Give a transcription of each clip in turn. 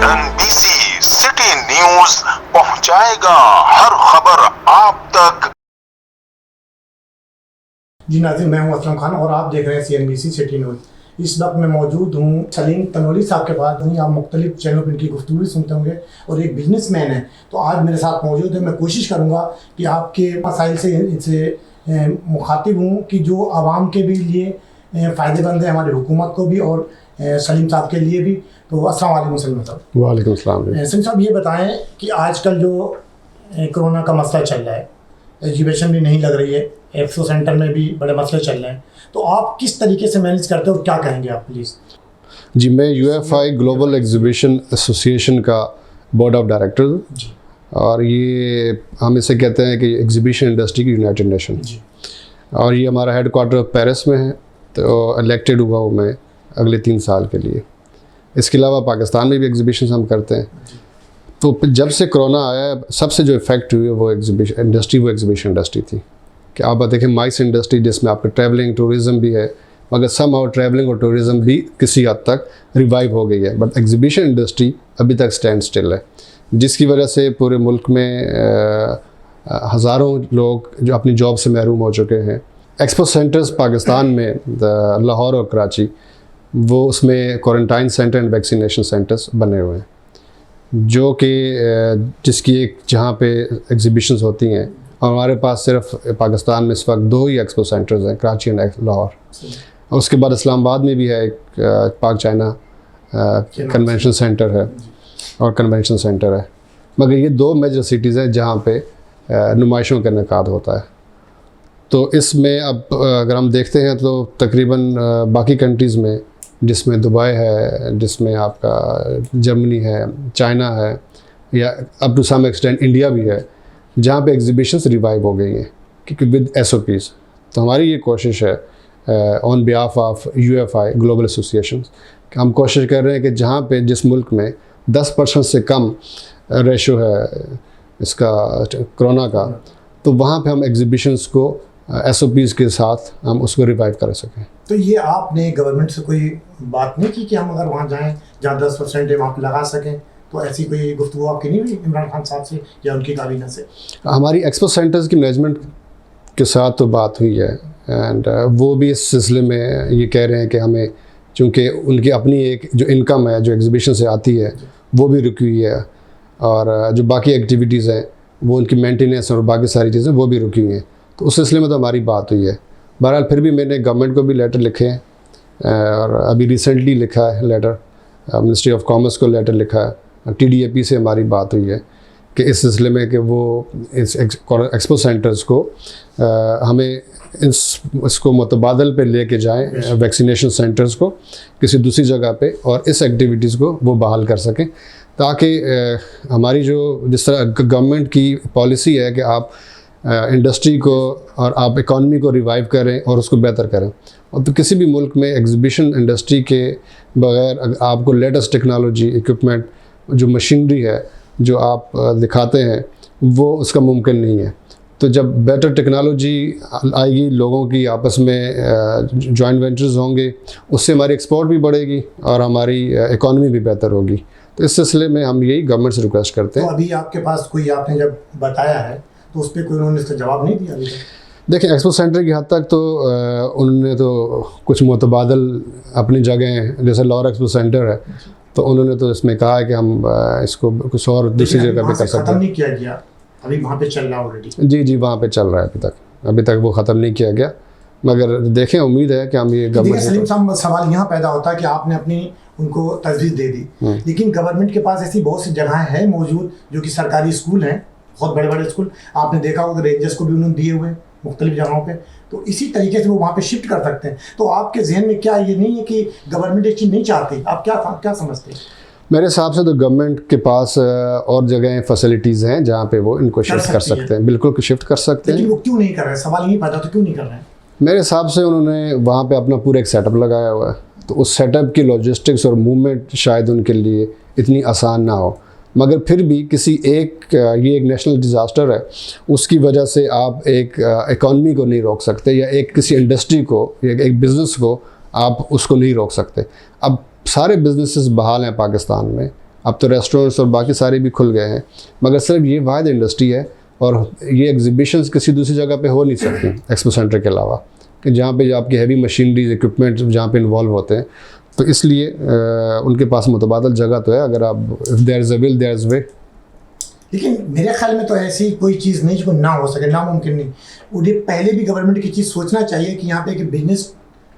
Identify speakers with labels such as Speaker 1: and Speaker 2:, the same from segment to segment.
Speaker 1: NBC city news पहुंचाएगा हर खबर आप तक।
Speaker 2: जी नाज़रीन, मैं हूं असलम खान और आप देख रहे हैं CNBC सिटी न्यूज़। इस वक्त मैं मौजूद हूं सलीम तनोली साहब के पास। वहीं आप मुख्तलिफ चैनलों पर इनकी गुफ्तगू भी सुनते होंगे और एक बिजनेसमैन है, तो आज मेरे साथ मौजूद है। मैं कोशिश करूंगा कि आपके मसाइल से इनसे मुखातिब हूँ कि जो आवाम के भी लिए फ़ायदेमंद है, हमारी हुकूमत को भी और सलीम साहब के लिए भी। तो अस्सलाम वालेकुम सलीम साहब।
Speaker 3: वालेकुम सलाम।
Speaker 2: सलीम साहब, ये बताएँ कि आजकल जो कोरोना का मसला चल रहा है, एग्जीबिशन भी नहीं लग रही है, एक्सपो सेंटर में भी बड़े मसले चल रहे हैं, तो आप किस तरीके से मैनेज करते हो, क्या कहेंगे आप प्लीज़?
Speaker 3: जी, मैं UFI ग्लोबल एग्जीबिशन एसोसिएशन का बोर्ड ऑफ डायरेक्टर हूँ और ये हम इसे कहते हैं कि एग्जीबिशन इंडस्ट्री की यूनाइटेड नेशन, और ये हमारा हेडक्वार्टर पेरिस में है। तो इलेक्टेड हुआ हूँ मैं अगले 3 साल के लिए। इसके अलावा पाकिस्तान में भी एग्जीबिशन हम करते हैं। तो जब से कोरोना आया, सबसे जो इफ़ेक्ट हुई वो एग्जीबिशन इंडस्ट्री थी। कि आप देखें, माइस इंडस्ट्री जिसमें आपका ट्रैवलिंग टूरिज़म भी है, मगर सम और ट्रैवलिंग और टूरिज़म भी किसी हद तक रिवाइव हो गई है, बट एग्जीबिशन इंडस्ट्री अभी तक स्टैंड स्टिल है, जिसकी वजह से पूरे मुल्क में हज़ारों लोग जो अपनी जॉब से महरूम हो चुके हैं। एक्सपो सेंटर्स पाकिस्तान में लाहौर और कराची, वो उसमें quarantine centre and vaccination centres बने हुए हैं, जो कि जिसकी एक जहाँ पे एग्जीबिशंस होती हैं। और हमारे पास सिर्फ पाकिस्तान में इस वक्त 2 ही एक्सपो सेंटर्स हैं, कराची एंड लाहौर। और उसके बाद इस्लामाबाद में भी है एक पाक चाइना कन्वेंशन सेंटर है और कन्वेंशन सेंटर है। मगर ये 2 मेजर सिटीज़ हैं जहाँ पे नुमाइशों का इनेकाद होता है। तो इसमें अब अगर हम देखते हैं तो तकरीबन बाकी कंट्रीज़ में, जिसमें दुबई है, जिसमें आपका जर्मनी है, चाइना है, या up to some extent India भी है, जहाँ पे एग्जीबिशंस रिवाइव हो गई हैं क्योंकि विद SOPs। तो हमारी ये कोशिश है on behalf of UFI global association, हम कोशिश कर रहे हैं कि जहाँ पे जिस मुल्क में 10% से कम रेशो है इसका कोरोना का, तो वहाँ पे हम एग्जीबिशंस को SOPs के साथ हम उसको रिवाइव कर सकें।
Speaker 2: तो ये आपने गवर्नमेंट से कोई बात नहीं की कि हम अगर वहाँ जाएँ जहाँ 10% है वहाँ पर लगा सकें? तो ऐसी कोई गुफ्तगू आपकी नहीं हुई इमरान खान साहब से या उनकी काबीना से?
Speaker 3: हमारी एक्सपो सेंटर्स की मैनेजमेंट के साथ तो बात हुई है, एंड वो भी इस सिलसिले में ये कह रहे हैं कि हमें, चूँकि उनकी अपनी एक जो इनकम है जो एग्जीबिशन से आती है वो भी रुकी हुई है, और जो बाकी एक्टिविटीज़ हैं वो उनकी मेंटेनेंस और बाकी सारी चीज़ें वो भी रुकी हुई हैं। तो उस सिलसिले में तो हमारी बात हुई है। बहरहाल फिर भी मैंने गवर्नमेंट को भी लेटर लिखे हैं, और अभी रिसेंटली लिखा है लेटर, मिनिस्ट्री ऑफ कॉमर्स को लेटर लिखा है, TDAP से हमारी बात हुई है कि इस सिलसिले में कि वो इस एक्सपो सेंटर्स को हमें इसको मुतबादल पे लेके जाएं, वैक्सीनेशन सेंटर्स को किसी दूसरी जगह पे, और इस एक्टिविटीज़ को वो बहाल कर सकें, ताकि हमारी जो जिस तरह गवर्नमेंट की पॉलिसी है कि आप इंडस्ट्री को और आप इकॉनमी को रिवाइव करें और उसको बेहतर करें, और तो किसी भी मुल्क में एग्जीबिशन इंडस्ट्री के बगैर आपको लेटेस्ट टेक्नोलॉजी, इक्विपमेंट, जो मशीनरी है जो आप दिखाते हैं, वो उसका मुमकिन नहीं है। तो जब बेटर टेक्नोलॉजी आएगी, लोगों की आपस में जॉइंट वेंचर्स होंगे, उससे हमारी एक्सपोर्ट भी बढ़ेगी और हमारी इकॉनमी भी बेहतर होगी। तो इस सिलसिले में हम यही गवर्नमेंट से रिक्वेस्ट करते हैं।
Speaker 2: तो अभी आपके पास कोई, आपने जब बताया है तो उस पर कोई उन्होंने इसका जवाब नहीं दिया अभी तक?
Speaker 3: देखिए, एक्सपो सेंटर की हद तक तो उन्होंने तो कुछ मुतबादल अपनी जगह, जैसे लाहौर एक्सपो सेंटर है, तो उन्होंने तो इसमें कहा है कि हम इसको कुछ और दूसरी जगह पे कर सकते हैं।
Speaker 2: ख़त्म नहीं किया गया, अभी वहाँ पे चल रहा है ऑलरेडी?
Speaker 3: जी, वहाँ पे चल रहा है अभी तक वो ख़त्म नहीं किया गया, मगर देखें, उम्मीद है कि हम ये
Speaker 2: गवर्नमेंट। सलीम साहब, सवाल यहाँ पैदा होता है कि आपने अपनी उनको तजवीज़ दे दी, लेकिन गवर्नमेंट के पास ऐसी बहुत सी जगहें हैं मौजूद जो कि सरकारी स्कूल हैं, बहुत बड़े बड़े स्कूल। आपने देखा होगा रेंजर्स को भी उन्होंने दिए हुए मुख्तलिफ जगहों पे, तो इसी तरीके से वो वहाँ पे शिफ्ट कर सकते हैं। तो आपके जहन में क्या ये नहीं है कि गवर्नमेंट एक चीज़ नहीं चाहती? आप क्या समझते हैं?
Speaker 3: मेरे हिसाब से तो गवर्नमेंट के पास और जगह फैसिलिटीज़ हैं जहाँ पे वो इनको शिफ्ट कर सकते हैं, बिल्कुल शिफ्ट कर सकते हैं।
Speaker 2: लेकिन वो क्यों नहीं कर रहे हैं? सवाल यही पैदा, तो क्यों नहीं कर रहे हैं?
Speaker 3: मेरे हिसाब से उन्होंने वहाँ पे अपना पूरा एक सेटअप लगाया हुआ है, तो उस सेटअप की लॉजिस्टिक्स और मूवमेंट शायद उनके लिए इतनी आसान ना हो। मगर फिर भी किसी एक, ये एक नेशनल डिज़ास्टर है, उसकी वजह से आप एक इकॉनमी को नहीं रोक सकते, या एक किसी इंडस्ट्री को या एक बिज़नेस को आप उसको नहीं रोक सकते। अब सारे बिजनेसेस बहाल हैं पाकिस्तान में, अब तो रेस्टोरेंट्स और बाकी सारे भी खुल गए हैं, मगर सिर्फ ये वाहिद इंडस्ट्री है और ये एग्जीबिशंस किसी दूसरी जगह पे हो नहीं सकती एक्सपो सेंटर के अलावा, कि जहाँ पे आपकी हैवी मशीनरीज इक्विपमेंट जहाँ पे इन्वॉल्व होते हैं। तो इसलिए उनके पास मुतबादल जगह तो है, अगर आप if there is a will there is way.
Speaker 2: लेकिन मेरे ख्याल में तो ऐसी कोई चीज़ नहीं जो ना हो सके, नामुमकिन नहीं। उन्हें पहले भी गवर्नमेंट की चीज़ सोचना चाहिए कि यहाँ पे एक बिजनेस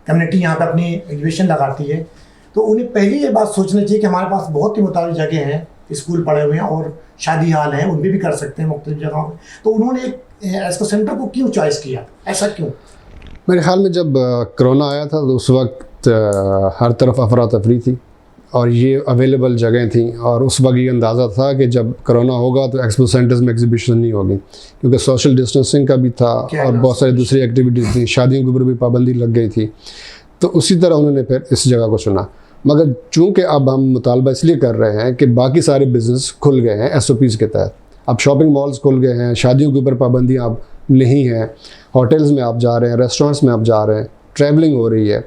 Speaker 2: कम्युनिटी यहाँ पे अपनी एग्जीबिशन लगाती है, तो उन्हें पहले ये बात सोचना चाहिए कि हमारे पास बहुत ही मुताबिक जगह हैं, स्कूल पड़े हुए हैं और शादी हाल हैं, उनमें भी कर सकते हैं मुख्तलिफ जगहों पर। तो उन्होंने एक्सपो सेंटर को क्यों चॉइस किया, ऐसा क्यों?
Speaker 3: मेरे ख्याल में जब कोरोना आया था तो उस वक्त हर तरफ अफरा तफरी थी और ये अवेलेबल जगह थी, और उस वक्त ये अंदाज़ा था कि जब कोरोना होगा तो एक्सपो सेंटर्स में एग्जीबिशन नहीं होगी, क्योंकि सोशल डिस्टेंसिंग का भी था और बहुत सारी दूसरी एक्टिविटीज़ थी, शादियों के ऊपर भी पाबंदी लग गई थी। तो उसी तरह उन्होंने फिर इस जगह को चुना। मगर चूँकि अब हम मुतालबा इसलिए कर रहे हैं कि बाकी सारे बिज़नेस खुल गए हैं SOPs के तहत, अब शॉपिंग मॉल्स खुल गए हैं, शादियों के ऊपर पाबंदियाँ अब नहीं हैं, होटल्स में आप जा रहे हैं, रेस्टोरेंट्स में आप जा रहे हैं, ट्रैवलिंग हो रही है,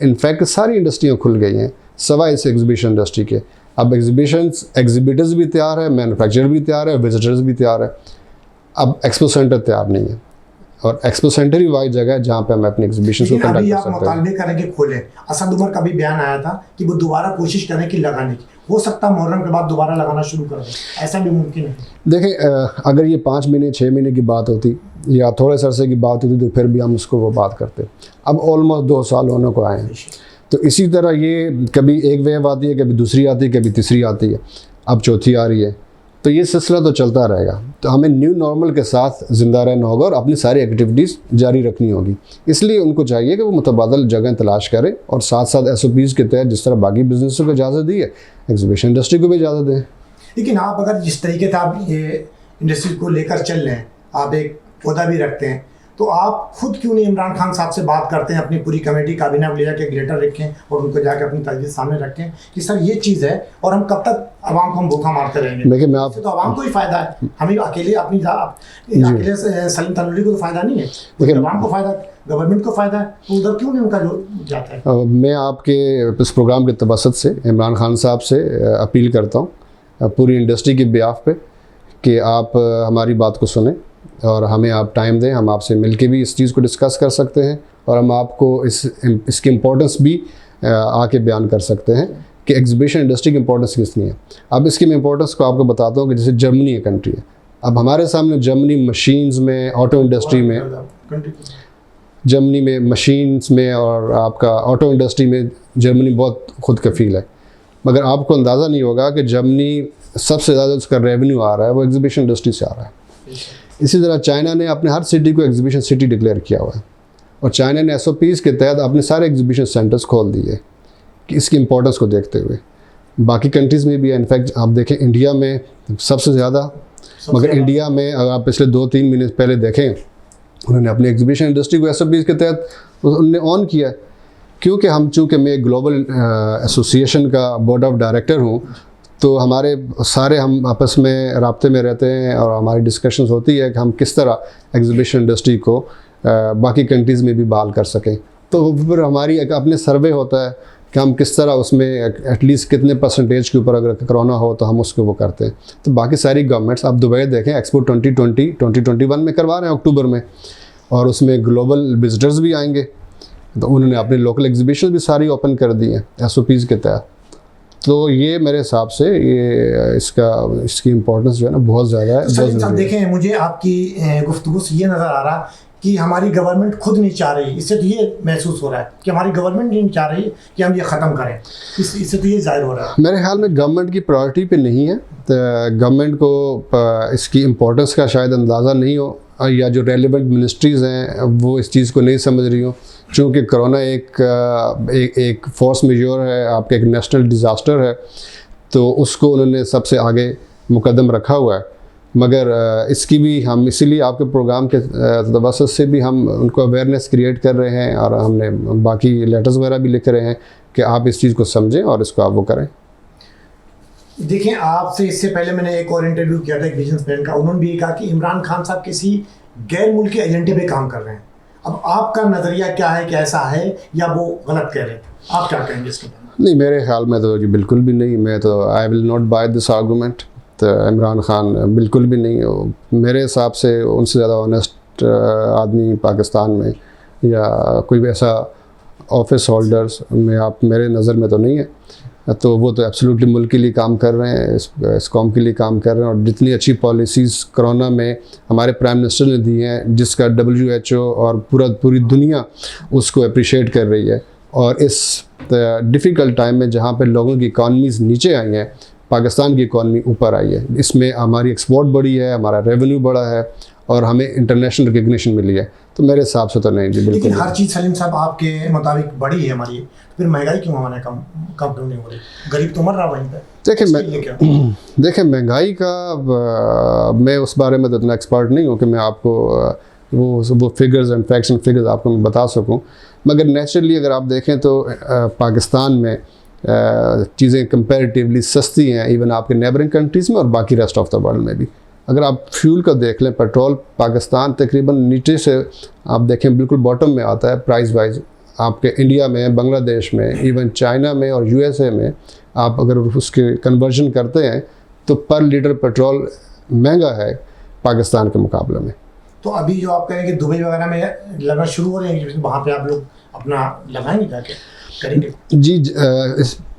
Speaker 3: इनफैक्ट सारी इंडस्ट्रियाँ खुल गई हैं सवाए इस एग्जीबिशन इंडस्ट्री के। अब एग्जीबिटर्स भी तैयार है, मैन्युफैक्चरर भी तैयार है, विजिटर्स भी तैयार है, अब एक्सपो सेंटर तैयार नहीं है। और एक्सपो सेंटर ही वही जगह है जहाँ पे हम अपने एग्जीबिशन को कंडक्ट कर सकते हैं।
Speaker 2: अभी आप मुतालबे करें कि खोलें, असद उमर का भी बयान आया था कि वो दोबारा कोशिश करें कि लगाने की, हो सकता है मुहर्रम के बाद दोबारा लगाना शुरू कर दें, ऐसा भी मुमकिन है?
Speaker 3: देखें, अगर ये 5 महीने 6 महीने की बात होती या थोड़े से अरसे की बात होती तो फिर भी हम उसको वो बात करते। अब ऑलमोस्ट 2 साल होने को आए हैं, तो इसी तरह ये कभी एक वेव आती है, कभी दूसरी आती है, कभी तीसरी आती है, अब चौथी आ रही है, तो ये सिलसिला तो चलता रहेगा। तो हमें न्यू नॉर्मल के साथ ज़िंदा रहना होगा और अपनी सारी एक्टिविटीज़ जारी रखनी होगी। इसलिए उनको चाहिए कि वो मुतबादल जगह तलाश करें और साथ साथ SOPs के तहत जिस तरह बाकी बिजनेसों को इजाज़त दी है, एग्जीबिशन इंडस्ट्री को भी इजाज़त दें।
Speaker 2: लेकिन आप अगर जिस तरीके से आप ये इंडस्ट्री को लेकर चल रहे हैं, आप एक पौधा भी रखते हैं, तो आप खुद क्यों नहीं इमरान खान साहब से बात करते हैं, अपनी पूरी कमेटी काबीना को ले जाकर एक लेटर रखें और उनको जाकर अपनी तजवीज़ सामने रखें कि सर ये चीज़ है और हम कब तक आवाम को हम भूखा मारते रहेंगे?
Speaker 3: देखिए, मैं आप
Speaker 2: तो आवाम को ही फ़ायदा है, हमें अकेले अकेले सलीम तनवीरी को तो फ़ायदा नहीं है,
Speaker 3: देखिए
Speaker 2: आवाम को फ़ायदा, गवर्नमेंट को फ़ायदा है, तो उधर क्यों नहीं उनका जो जाता है?
Speaker 3: मैं आपके इस प्रोग्राम के तवसत से इमरान खान साहब से अपील करता हूँ पूरी इंडस्ट्री की बिहाफ पे कि आप हमारी बात को सुनें और हमें आप टाइम दें। हम आपसे मिलके भी इस चीज़ को डिस्कस कर सकते हैं और हम आपको इसकी इम्पोर्टेंस भी आके बयान कर सकते हैं कि एग्जीबिशन इंडस्ट्री की इम्पोर्टेंस कितनी है। अब इसकी मैं इम्पोर्टेंस को आपको बताता हूँ कि जैसे जर्मनी एक कंट्री है, अब हमारे सामने जर्मनी मशीन्स में, ऑटो इंडस्ट्री में, जर्मनी में मशीन्स में और आपका ऑटो इंडस्ट्री में जर्मनी बहुत खुद कफील है, मगर आपको अंदाज़ा नहीं होगा कि जर्मनी सबसे ज़्यादा उसका रेवेन्यू आ रहा है वो एग्जीबिशन इंडस्ट्री से आ रहा है। इसी तरह चाइना ने अपने हर सिटी को एग्जीबिशन सिटी डिक्लेयर किया हुआ है और चाइना ने SOPs के तहत अपने सारे एग्जीबिशन सेंटर्स खोल दिए कि इसकी इम्पोर्टेंस को देखते हुए। बाकी कंट्रीज़ में भी है, इनफैक्ट आप देखें इंडिया में सबसे ज़्यादा, मगर इंडिया में अगर आप पिछले 2-3 महीने पहले देखें उन्होंने अपनी एग्जीबिशन इंडस्ट्री को SOPs के तहत उन्होंने ऑन किया, क्योंकि चूँकि मैं एक ग्लोबल एसोसिएशन का बोर्ड ऑफ डायरेक्टर हूँ, तो हमारे सारे हम आपस में राब्ते में रहते हैं और हमारी डिस्कशंस होती है कि हम किस तरह एग्जीबिशन इंडस्ट्री को बाकी कंट्रीज़ में भी बहाल कर सकें। तो फिर हमारी एक अपने सर्वे होता है कि हम किस तरह उसमें एटलीस्ट कितने परसेंटेज के ऊपर अगर कोरोना हो तो हम उसको वो करते हैं। तो बाकी सारी गवर्नमेंट्स, आप दुबई देखें एक्सपो 2021 में करवा रहे हैं अक्टूबर में, और उसमें ग्लोबल विजिटर्स भी आएंगे, तो उन्होंने अपने लोकल एग्जीबिशन भी सारी ओपन कर दी हैं SOPs के तहत। तो ये मेरे हिसाब से ये इसकी इम्पोर्टेंस जो है ना बहुत ज़्यादा है।
Speaker 2: सर देखें, मुझे आपकी गुफ्तगू से ये नज़र आ रहा कि हमारी गवर्नमेंट खुद नहीं चाह रही, इससे तो ये महसूस हो रहा है कि हमारी गवर्नमेंट नहीं चाह रही कि हम ये ख़त्म करें, इससे तो ये जाहिर हो रहा है।
Speaker 3: मेरे ख्याल में गवर्नमेंट की प्रायोरिटी पे नहीं है, तो गवर्नमेंट को इसकी इम्पोर्टेंस का शायद अंदाज़ा नहीं हो, या जो रेलिवेंट मिनिस्ट्रीज़ हैं वो इस चीज़ को नहीं समझ रही हो, चूँकि कोरोना एक फोर्स मेजोर है, आपका एक नेशनल डिज़ास्टर है, तो उसको उन्होंने सबसे आगे मुकदम रखा हुआ है। मगर इसकी भी हम इसीलिए आपके प्रोग्राम के तवसत से भी हम उनको अवेयरनेस क्रिएट कर रहे हैं और हमने बाकी लेटर्स वगैरह भी लिख रहे हैं कि आप इस चीज़ को समझें और इसको आप वो करें।
Speaker 2: देखें, आपसे इससे पहले मैंने एक और इंटरव्यू किया था एक बिजनेसमैन का, उन्होंने भी ये कहा कि इमरान खान साहब किसी गैर मुल्की एजेंडे पे काम कर रहे हैं। अब आपका नज़रिया क्या है कि ऐसा है या वो गलत कह रहे हैं? आप क्या कहेंगे इसके बारे में?
Speaker 3: नहीं, मेरे ख्याल में तो जी बिल्कुल भी नहीं। मैं तो I will not buy this argument. तो इमरान खान बिल्कुल भी नहीं हो, मेरे हिसाब से उनसे ज़्यादा ऑनेस्ट आदमी पाकिस्तान में या कोई ऐसा ऑफिस होल्डर्स में आप मेरे नज़र में तो नहीं है। तो वो तो एब्सोल्युटली मुल्क के लिए काम कर रहे हैं, इस कौम के लिए काम कर रहे हैं। और जितनी अच्छी पॉलिसीज़ कोरोना में हमारे प्राइम मिनिस्टर ने दी हैं, जिसका WHO और पूरी दुनिया उसको अप्रिशिएट कर रही है। और इस डिफ़िकल्ट टाइम में जहाँ पे लोगों की इकॉनमीज़ नीचे आई हैं, पाकिस्तान की इकॉनमी ऊपर आई है। इसमें हमारी एक्सपोर्ट बढ़ी है, हमारा रेवेन्यू बढ़ा है और हमें इंटरनेशनल रिकग्निशन मिली है। तो मेरे हिसाब से तो नहीं जी, बिल्कुल।
Speaker 2: लेकिन हर चीज़ सलीम साहब आपके मुताबिक बढ़ी है हमारी, फिर महंगाई क्यों हमारे कम क्यों नहीं हो रही? गरीब तो मर रहा वहीं पे।
Speaker 3: देखिए महंगाई का मैं उस बारे में तो इतना एक्सपर्ट नहीं हूँ कि मैं आपको वो figures and facts and figures आपको मैं बता सकूँ। मगर नेचुरली अगर आप देखें तो पाकिस्तान में चीज़ें कंपैरेटिवली सस्ती हैं, इवन आपके नेबरिंग कंट्रीज़ में और बाकी रेस्ट ऑफ द वर्ल्ड में भी। अगर आप फ्यूल का देख लें, पेट्रोल पाकिस्तान तकरीबन नीचे से आप देखें बिल्कुल बॉटम में आता है प्राइस वाइज। आपके इंडिया में, बांग्लादेश में, इवन चाइना में और USA में आप अगर उसके कन्वर्जन करते हैं तो पर लीटर पेट्रोल महंगा है पाकिस्तान के मुकाबले में।
Speaker 2: तो अभी जो आप कहें कि दुबई वगैरह में लगना शुरू हो रहे हैं, वहाँ पे आप लोग अपना लगाएंगे जाके करेंगे? जी,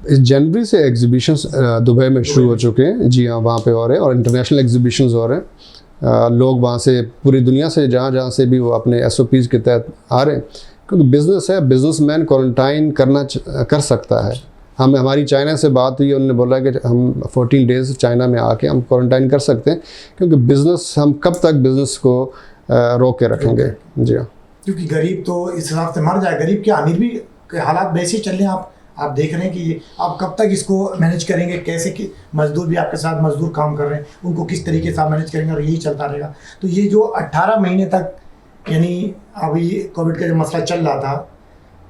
Speaker 3: इस जनवरी से एग्जीबिशंस दुबई में शुरू हो चुके हैं। जी हाँ, वहाँ पे हो रहे हैं और इंटरनेशनल एग्जीबिशंस हो रहे हैं। लोग वहाँ से पूरी दुनिया से जहाँ से भी वो अपने SOPs के तहत आ रहे हैं, क्योंकि बिज़नेस है, बिजनेसमैन क्वारंटाइन कर सकता है। हमारी चाइना से बात हुई, उन्होंने बोला कि हम 14 डेज़ चाइना में आके हम क्वारंटाइन कर सकते हैं, क्योंकि बिज़नेस हम कब तक बिज़नेस को रोक के रखेंगे। जी हाँ,
Speaker 2: क्योंकि गरीब तो इस हिसाब से मर जाए, गरीब के अमीर भी हालात वैसे ही चल रहे हैं। आप देख रहे हैं कि आप कब तक इसको मैनेज करेंगे, कैसे कि मजदूर भी आपके साथ मजदूर काम कर रहे हैं, उनको किस तरीके से आप मैनेज करेंगे, और यही चलता रहेगा। तो ये जो 18 महीने तक, यानी अभी कोविड का जो मसला चल रहा था,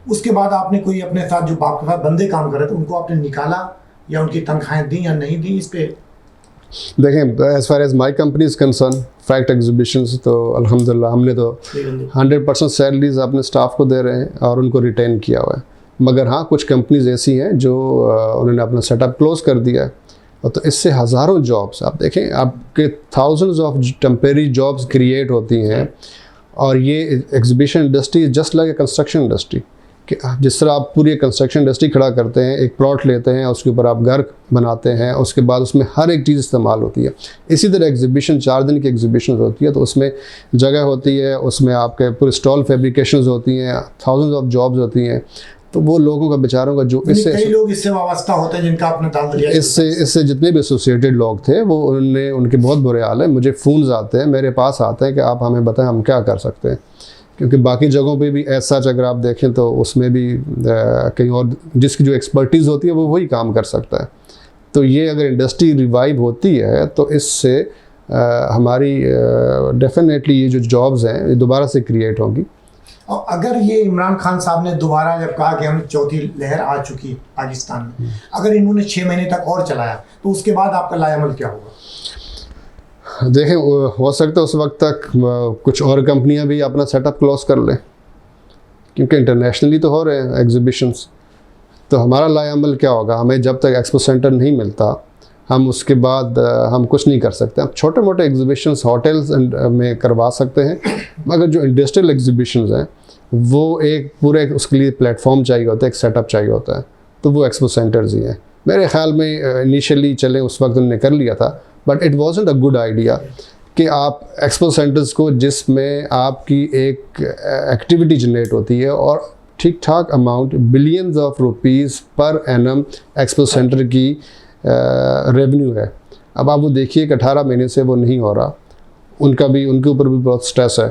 Speaker 2: उसके बाद आपने कोई अपने साथ जो आपके साथ बंदे काम कर रहे थे उनको आपने निकाला या उनकी तनख्वाहें दी या नहीं दी? इस पे
Speaker 3: देखें, as far as my company is concern, fact exhibitions, तो अल्हम्दुलिल्लाह हमने तो 100% सैलरीज अपने स्टाफ को दे रहे हैं और उनको रिटेन किया हुआ है। मगर हाँ, कुछ कंपनीज ऐसी हैं जो उन्होंने अपना सेटअप क्लोज कर दिया है, और तो इससे हज़ारों जॉब्स, आप देखें, आपके thousands of temporary jobs create होती हैं। और ये exhibition industry just like a construction industry, कि जिस तरह आप पूरी कंस्ट्रक्शन इंडस्ट्री खड़ा करते हैं, एक प्लॉट लेते हैं, उसके ऊपर आप घर बनाते हैं, उसके बाद उसमें हर एक चीज़ इस्तेमाल होती है। इसी तरह एग्जीबिशन 4 दिन की एग्जीबिशन होती है, तो उसमें जगह होती है, उसमें आपके पूरे स्टॉल फैब्रिकेशंस होती हैं, थाउजेंड्स ऑफ जॉब्स होती हैं। तो वो लोगों का, बेचारों का, जो
Speaker 2: कई लोग इससे वाबस्ता होते हैं, जिनका आपने डाल दिया,
Speaker 3: इससे जितने भी एसोसिएटेड लोग थे वो उनके बहुत बुरे हाल है। मुझे फ़ोन्स आते हैं, मेरे पास आते हैं कि आप हमें बताएं हम क्या कर सकते हैं, क्योंकि बाकी जगहों पे भी ऐसा अगर आप देखें तो उसमें भी कहीं और जिसकी जो एक्सपर्टीज़ होती है वो वही काम कर सकता है। तो ये अगर इंडस्ट्री रिवाइव होती है तो इससे हमारी डेफिनेटली ये जो जॉब्स हैं ये दोबारा से क्रिएट होंगी।
Speaker 2: और अगर ये इमरान खान साहब ने दोबारा जब कहा कि हम चौथी लहर आ चुकी है पाकिस्तान में, अगर इन्होंने 6 महीने तक और चलाया तो उसके बाद आपका लाएअमल क्या होगा?
Speaker 3: देखें, हो सकता है उस वक्त तक कुछ और कंपनियां भी अपना सेटअप क्लोज कर लें, क्योंकि इंटरनेशनली तो हो रहे हैं एग्जीबिशंस। तो हमारा लाएअमल क्या होगा? हमें जब तक एक्सपो सेंटर नहीं मिलता, हम उसके बाद हम कुछ नहीं कर सकते। हम छोटे मोटे एग्जीबिशंस होटल्स में करवा सकते हैं, मगर जो इंडस्ट्रियल एग्जीबिशंस हैं वो एक पूरे उसके लिए प्लेटफॉर्म चाहिए होता है, एक सेटअप चाहिए होता है, तो वो एक्सपो सेंटर्स ही हैं। मेरे ख्याल में इनिशियली चले उस वक्त उन्होंने कर लिया था, but it wasn't a good idea कि आप एक्सपो सेंटर्स को, जिसमें आपकी एक एक्टिविटी जनरेट होती है और ठीक ठाक amount billions of rupees per annum expo centre की रेवेन्यू है। अब आप वो देखिए कि 18 महीने से वो नहीं हो रहा, उनके ऊपर भी बहुत स्ट्रेस है।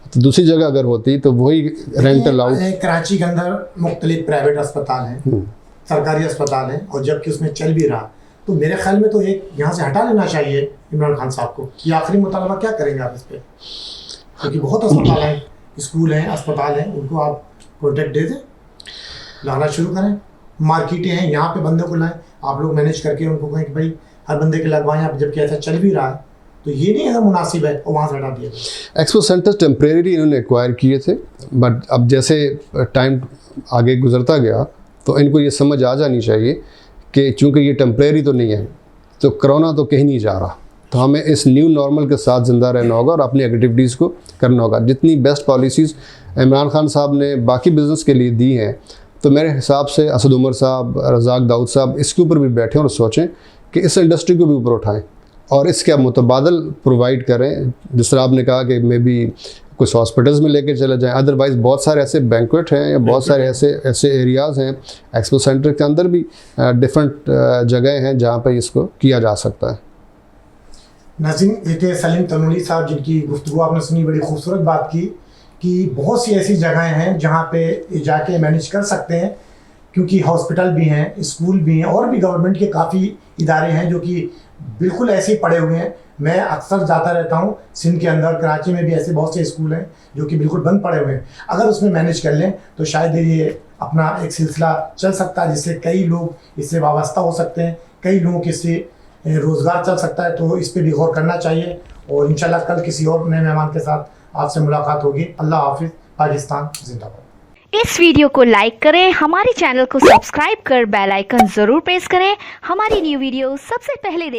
Speaker 3: तो दूसरी जगह अगर होती तो वही रेंटल आउट।
Speaker 2: कराची के अंदर मुख्तलिफ प्राइवेट अस्पताल हैं, सरकारी अस्पताल हैं, और जबकि उसमें चल भी रहा, तो मेरे ख्याल में तो एक यहाँ से हटा लेना चाहिए इमरान खान साहब को। ये आखिरी मुतालबा क्या करेंगे आप इस पर? क्योंकि बहुत अस्पताल हैं, स्कूल हैं, अस्पताल हैं, उनको आप प्रोटेक्ट दे दें, लाना शुरू करें। मार्केटें हैं, यहाँ पे बंदे को लाएं, आप लोग मैनेज करके उनको कहें कि भाई हर बंदे के लगवाएं आप, जबकि ऐसा चल भी रहा है। तो ये नहीं अगर मुनासिब है और वहाँ से हटा दिया।
Speaker 3: एक्सपो सेंटर्स टेम्परेरी इन्होंने एक्वायर किए थे, बट अब जैसे टाइम आगे गुजरता गया तो इनको ये समझ आ जानी चाहिए कि चूँकि ये टेम्परेरी तो नहीं है, तो कोरोना तो कहीं नहीं जा रहा, तो हमें इस न्यू नॉर्मल के साथ ज़िंदा रहना होगा और अपनी एक्टिविटीज़ को करना होगा। जितनी बेस्ट पॉलिसीज़ इमरान खान साहब ने बाकी बिज़नेस के लिए दी हैं, तो मेरे हिसाब से असद उमर साहब, रज़ाक दाऊद साहब इसके ऊपर भी बैठें और सोचें कि इस इंडस्ट्री को भी ऊपर उठाएं और इसके मुतबादल प्रोवाइड करें। जिस तरह आपने कहा कि मे बी कुछ हॉस्पिटल्स में लेके चले जाएं, अदरवाइज़ बहुत सारे ऐसे बैंक्वेट हैं या बहुत सारे ऐसे एरियाज़ हैं एक्सपो सेंटर के अंदर भी डिफरेंट जगह हैं जहाँ पे इसको किया जा सकता है।
Speaker 2: नाज़रीन, ये थे सलीम तनोली साहब, जिनकी गुफ्तगू आपने सुनी। बड़ी खूबसूरत बात की कि बहुत सी ऐसी जगहें हैं जहाँ पे जाके मैनेज कर सकते हैं, क्योंकि हॉस्पिटल भी हैं, स्कूल भी हैं और भी गवर्नमेंट के काफ़ी इदारे हैं जो कि बिल्कुल ऐसे ही पड़े हुए हैं। मैं अक्सर जाता रहता हूँ सिंध के अंदर, कराची में भी ऐसे बहुत से स्कूल हैं जो कि बिल्कुल बंद पड़े हुए हैं। अगर उसमें मैनेज कर लें तो शायद ये अपना एक सिलसिला चल सकता है, जिससे कई लोग इससे वाबस्ता हो सकते हैं, कई लोगों के इससे रोज़गार चल सकता है। तो इस पर भी गौर करना चाहिए और इंशाल्लाह कल किसी और नए मेहमान के साथ आपसे मुलाकात होगी। अल्लाह हाफिज़। पाकिस्तान जिंदाबाद।
Speaker 4: इस वीडियो को लाइक करें, हमारे चैनल को सब्सक्राइब कर बेल आइकन जरूर प्रेस करें। हमारी न्यू वीडियो सबसे पहले देखें।